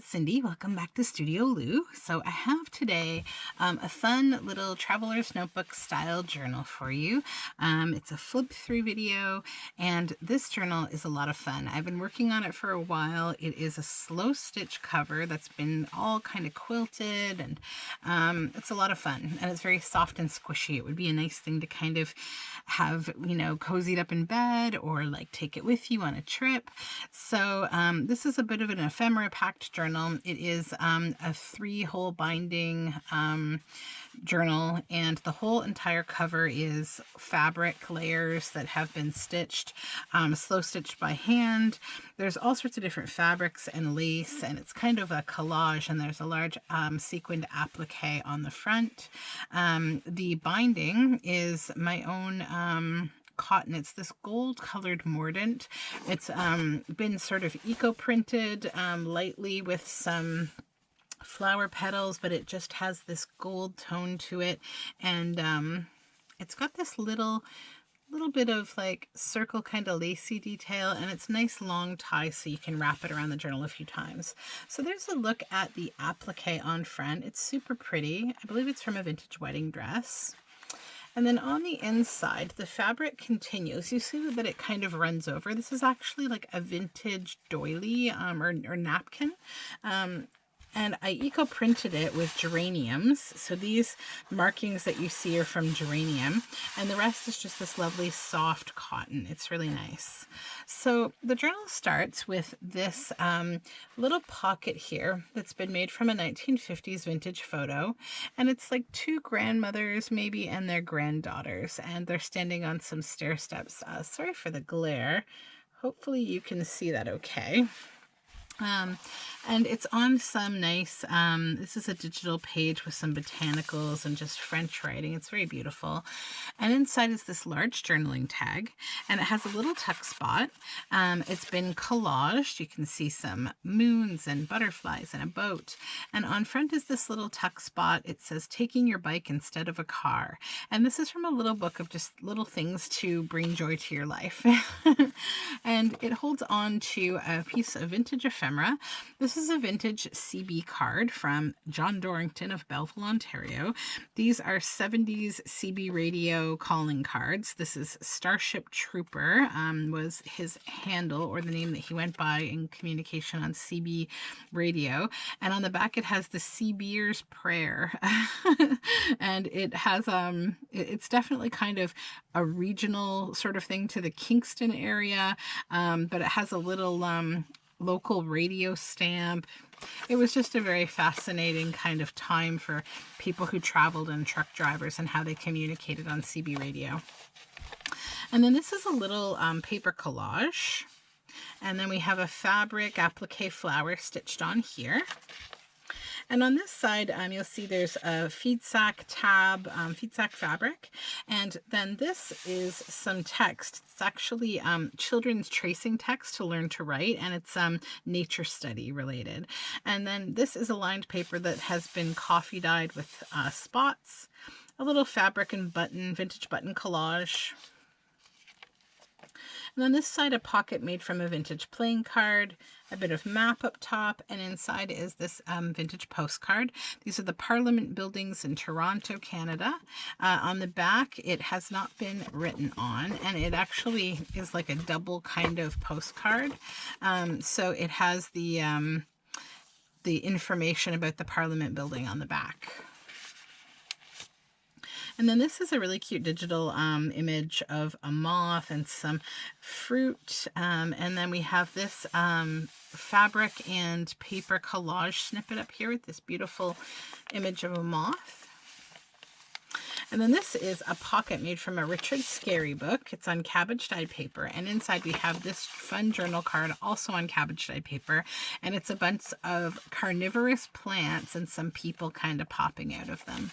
it's Cindy. Welcome back to Studioloo. So I have today a fun little traveler's notebook style journal for you. It's a flip through video, and this journal is a lot of fun. I've been working on it for a while. It is a slow stitch cover that's been all kind of quilted, and it's a lot of fun, and it's very soft and squishy. It would be a nice thing to kind of have, cozied up in bed, or like take it with you on a trip. So this is a bit of an ephemera packed journal. It is a 3-hole binding journal, and the whole entire cover is fabric layers that have been stitched, slow stitched by hand. There's all sorts of different fabrics and lace, and it's kind of a collage, and there's a large sequined applique on the front. The binding is my own cotton. It's this gold colored mordant. It's been sort of eco printed lightly with some flower petals, but it just has this gold tone to it, and it's got this little bit of like circle kind of lacy detail, and it's nice long tie so you can wrap it around the journal a few times. So there's a look at the applique on front. It's super pretty. I believe it's from a vintage wedding dress. And then on the inside, the fabric continues. You see that it kind of runs over. This is actually like a vintage doily or napkin. And I eco-printed it with geraniums. So these markings that you see are from geranium, and the rest is just this lovely soft cotton. It's really nice. So the journal starts with this little pocket here that's been made from a 1950s vintage photo. And it's like 2 grandmothers maybe and their granddaughters, and they're standing on some stair steps. Sorry for the glare. Hopefully you can see that okay. And it's on some nice, this is a digital page with some botanicals and just French writing. It's very beautiful. And inside is this large journaling tag, and it has a little tuck spot. It's been collaged. You can see some moons and butterflies and a boat. And on front is this little tuck spot. It says, taking your bike instead of a car. And this is from a little book of just little things to bring joy to your life. And it holds on to a piece of vintage ephemera. This is a vintage CB card from John Dorrington of Belleville, Ontario. These are 70s CB radio calling cards. This is Starship Trooper, was his handle, or the name that he went by in communication on CB radio. And on the back it has the CBer's prayer. And it has it's definitely kind of a regional sort of thing to the Kingston area, but it has a little local radio stamp. It was just a very fascinating kind of time for people who traveled and truck drivers and how they communicated on CB radio. And then this is a little paper collage. And then we have a fabric applique flower stitched on here. And on this side, you'll see there's a feed sack tab, feed sack fabric. And then this is some text. It's actually children's tracing text to learn to write, and it's nature study related. And then this is a lined paper that has been coffee dyed with spots, a little fabric and vintage button collage. And on this side, a pocket made from a vintage playing card, a bit of map up top, and inside is this vintage postcard. These are the Parliament buildings in Toronto, Canada. On the back, it has not been written on, and it actually is like a double kind of postcard. So it has the information about the Parliament building on the back. And then this is a really cute digital image of a moth and some fruit. And then we have this fabric and paper collage snippet up here with this beautiful image of a moth. And then this is a pocket made from a Richard Scarry book. It's on cabbage dyed paper. And inside we have this fun journal card also on cabbage dyed paper. And it's a bunch of carnivorous plants and some people kind of popping out of them.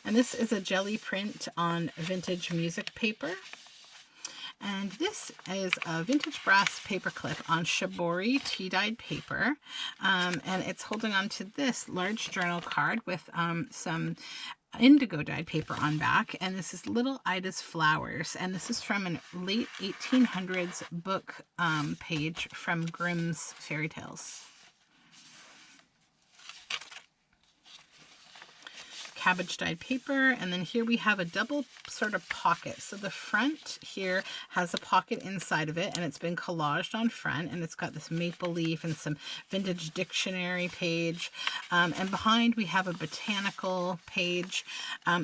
And this is a jelly print on vintage music paper. And this is a vintage brass paper clip on shibori tea-dyed paper. And it's holding on to this large journal card with some indigo dyed paper on back, and this is Little Ida's Flowers, and this is from a late 1800s book page from Grimm's Fairy Tales. Cabbage dyed paper, and then here we have a double sort of pocket. So the front here has a pocket inside of it, and it's been collaged on front, and it's got this maple leaf and some vintage dictionary page, and behind we have a botanical page.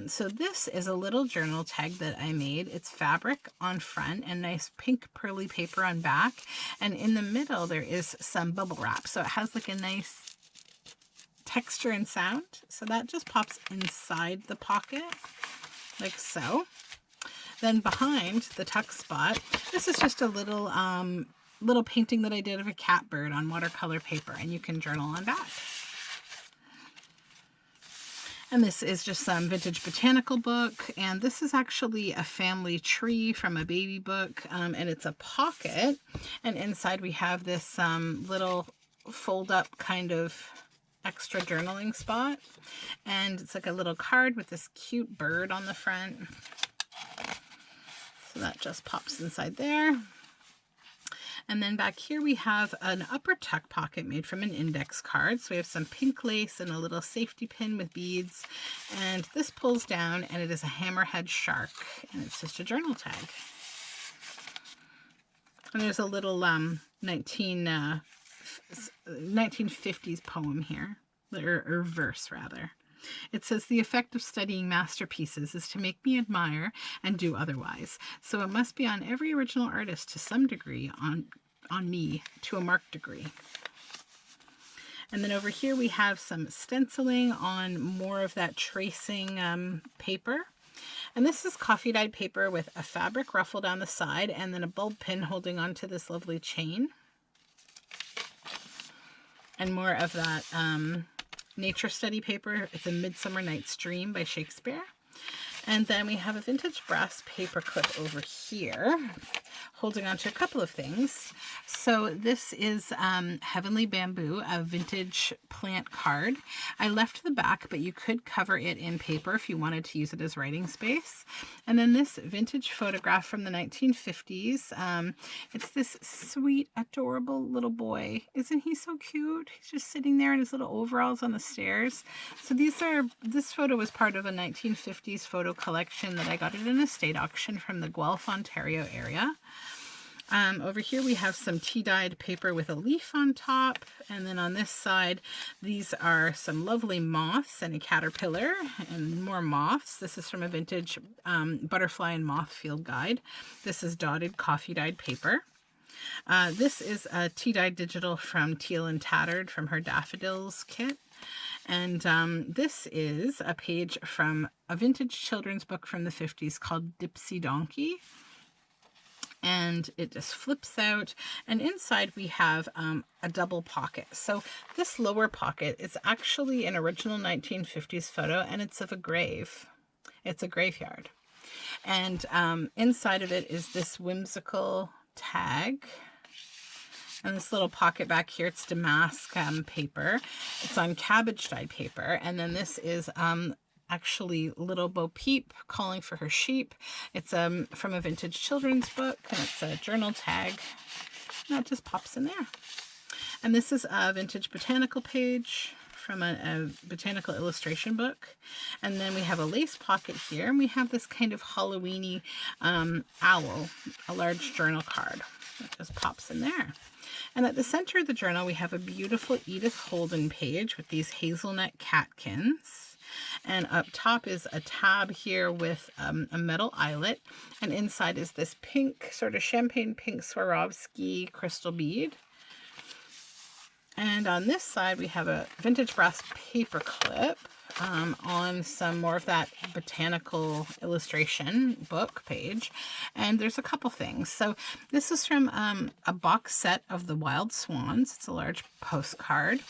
So this is a little journal tag that I made. It's fabric on front and nice pink pearly paper on back, and in the middle there is some bubble wrap, so it has like a nice texture and sound. So that just pops inside the pocket like so. Then behind the tuck spot, this is just a little little painting that I did of a catbird on watercolor paper, and you can journal on back. And this is just some vintage botanical book, and this is actually a family tree from a baby book, and it's a pocket, and inside we have this little fold up kind of extra journaling spot, and it's like a little card with this cute bird on the front, so that just pops inside there. And then back here we have an upper tuck pocket made from an index card, so we have some pink lace and a little safety pin with beads, and this pulls down and it is a hammerhead shark, and it's just a journal tag. And there's a little 1950s poem here, or verse rather. It says, "The effect of studying masterpieces is to make me admire and do otherwise. So it must be on every original artist to some degree, on me to a marked degree." And then over here we have some stenciling on more of that tracing paper. And this is coffee dyed paper with a fabric ruffle down the side and then a bulb pin holding onto this lovely chain. And more of that nature study paper. It's a Midsummer Night's Dream by Shakespeare. And then we have a vintage brass paper clip over here holding on to a couple of things. So this is Heavenly Bamboo, a vintage plant card. I left the back, but you could cover it in paper if you wanted to use it as writing space. And then this vintage photograph from the 1950s. It's this sweet, adorable little boy. Isn't he so cute? He's just sitting there in his little overalls on the stairs. So this photo was part of a 1950s photo collection that I got at an estate auction from the Guelph, Ontario area. Over here we have some tea-dyed paper with a leaf on top, and then on this side these are some lovely moths and a caterpillar and more moths. This is from a vintage butterfly and moth field guide. This is dotted coffee-dyed paper. This is a tea-dyed digital from Teal and Tattered from her Daffodils kit. And this is a page from a vintage children's book from the 50s called Dipsy Donkey. And it just flips out, and inside we have a double pocket. So this lower pocket is actually an original 1950s photo, and it's of a grave. It's a graveyard. And inside of it is this whimsical tag. And this little pocket back here, it's damask paper. It's on cabbage dyed paper. And then this is actually Little Bo Peep calling for her sheep. It's from a vintage children's book, and it's a journal tag. And that just pops in there. And this is a vintage botanical page from a botanical illustration book. And then we have a lace pocket here, and we have this kind of Halloween-y owl, a large journal card that just pops in there. And at the center of the journal, we have a beautiful Edith Holden page with these hazelnut catkins. And up top is a tab here with a metal eyelet. And inside is this pink, sort of champagne pink Swarovski crystal bead. And on this side, we have a vintage brass paper clip on some more of that botanical illustration book page. And there's a couple things. So this is from a box set of the Wild Swans. It's a large postcard.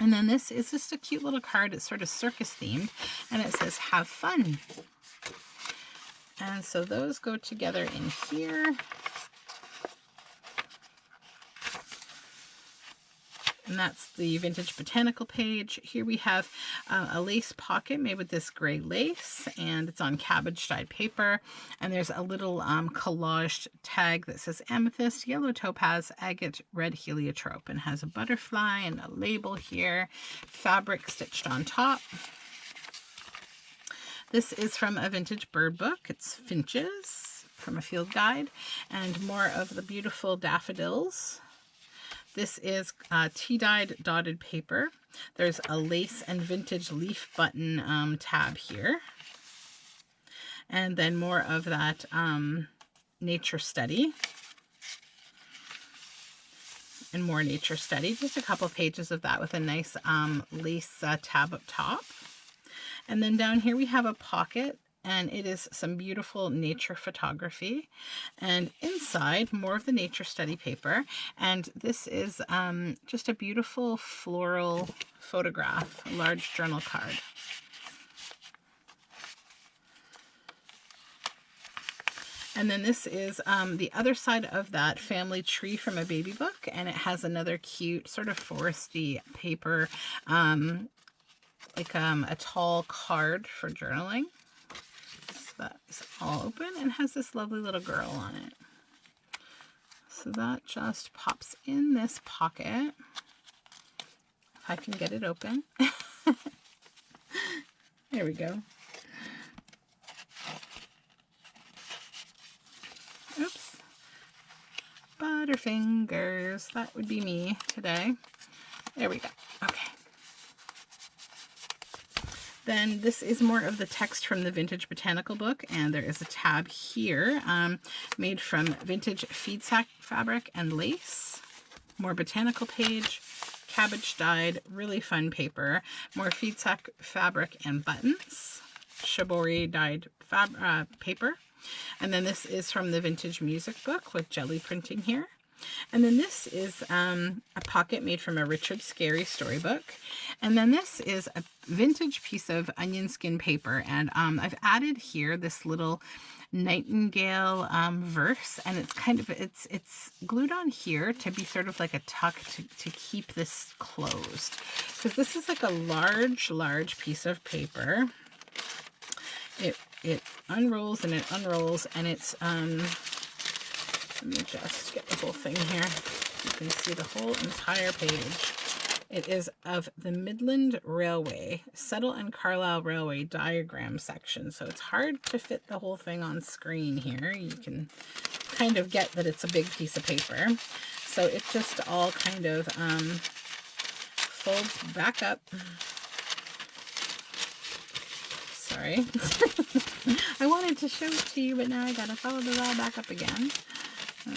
And then this is just a cute little card. It's sort of circus themed, and it says, "Have fun." And so those go together in here. and that's the vintage botanical page. Here we have a lace pocket made with this gray lace, and it's on cabbage dyed paper. And there's a little collaged tag that says amethyst, yellow topaz, agate, red heliotrope, and has a butterfly and a label here, fabric stitched on top. This is from a vintage bird book. It's finches from a field guide, and more of the beautiful daffodils. This is tea-dyed dotted paper. There's a lace and vintage leaf button tab here. And then more of that nature study. And more nature study. Just a couple pages of that with a nice lace tab up top. And then down here we have a pocket, and it is some beautiful nature photography. And inside, more of the nature study paper. And this is just a beautiful floral photograph, a large journal card. And then this is the other side of that family tree from a baby book, and it has another cute sort of foresty paper, like a tall card for journaling. So that's all open and has this lovely little girl on it. So that just pops in this pocket. If I can get it open. There we go. Oops. Butterfingers. That would be me today. There we go. Okay. Then this is more of the text from the vintage botanical book, and there is a tab here made from vintage feed sack fabric and lace. More botanical page, cabbage dyed, really fun paper. More feed sack fabric and buttons, shibori dyed paper. And then this is from the vintage music book with jelly printing here. And then this is a pocket made from a Richard Scarry storybook. And then this is a vintage piece of onion skin paper. And I've added here this little nightingale verse, and it's kind of, it's glued on here to be sort of like a tuck to keep this closed. Because this is like a large piece of paper. It unrolls and it unrolls, and it's let me just get the whole thing here. You can see the whole entire page. It is of the Midland Railway, Settle and Carlisle Railway diagram section. So it's hard to fit the whole thing on screen here. You can kind of get that it's a big piece of paper. So it just all kind of folds back up. Sorry. I wanted to show it to you, but now I gotta fold it all back up again. There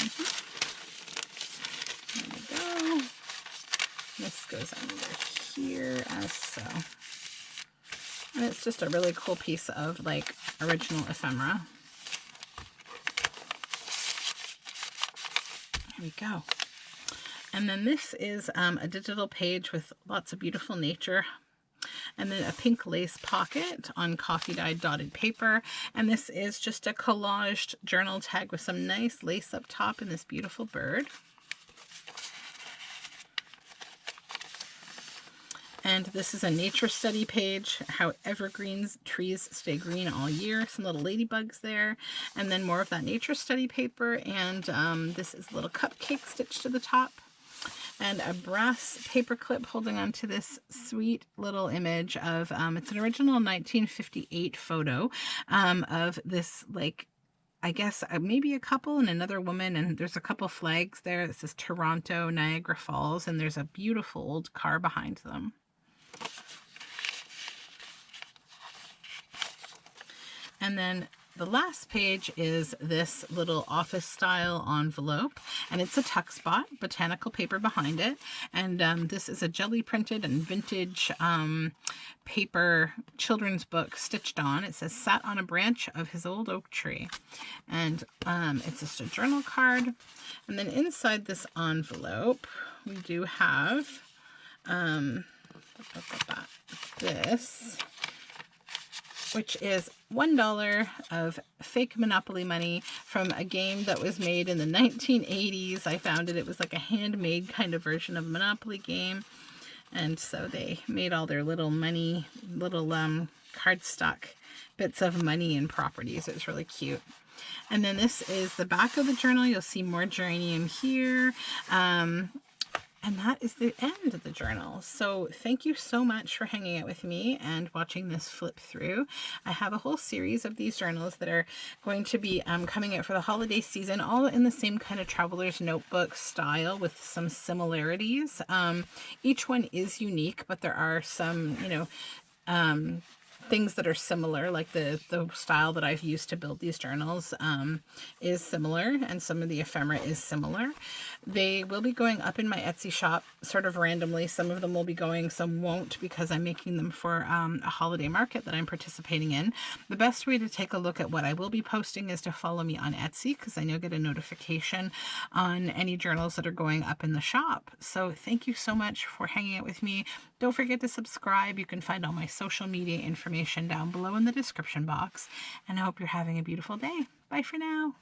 we go. This goes under here as so. And it's just a really cool piece of like original ephemera. There we go. And then this is a digital page with lots of beautiful nature. And then a pink lace pocket on coffee dyed dotted paper. And this is just a collaged journal tag with some nice lace up top and this beautiful bird. And this is a nature study page, how evergreen trees stay green all year. Some little ladybugs there. And then more of that nature study paper. And this is a little cupcake stitched to the top. And a brass paper clip holding onto this sweet little image of, it's an original 1958 photo of this, like, I guess maybe a couple and another woman, and there's a couple flags there. This is Toronto, Niagara Falls, and there's a beautiful old car behind them. And then the last page is this little office style envelope, and it's a tuck spot, botanical paper behind it. And this is a jelly printed and vintage paper children's book stitched on. It says, sat on a branch of his old oak tree. And it's just a journal card. And then inside this envelope, we do have this which is $1 of fake Monopoly money from a game that was made in the 1980s. I found it. It was like a handmade kind of version of a Monopoly game. And so they made all their little money, little cardstock bits of money and properties. It's really cute. And then this is the back of the journal. You'll see more geranium here. And that is the end of the journal. So thank you so much for hanging out with me and watching this flip through. I have a whole series of these journals that are going to be coming out for the holiday season, all in the same kind of traveler's notebook style with some similarities. Each one is unique, but there are some, things that are similar, like the style that I've used to build these journals is similar, and some of the ephemera is similar. They will be going up in my Etsy shop sort of randomly. Some of them will be going, some won't, because I'm making them for a holiday market that I'm participating in. The best way to take a look at what I will be posting is to follow me on Etsy, because then you'll get a notification on any journals that are going up in the shop. So thank you so much for hanging out with me. Don't forget to subscribe. You can find all my social media information down below in the description box. And I hope you're having a beautiful day. Bye for now.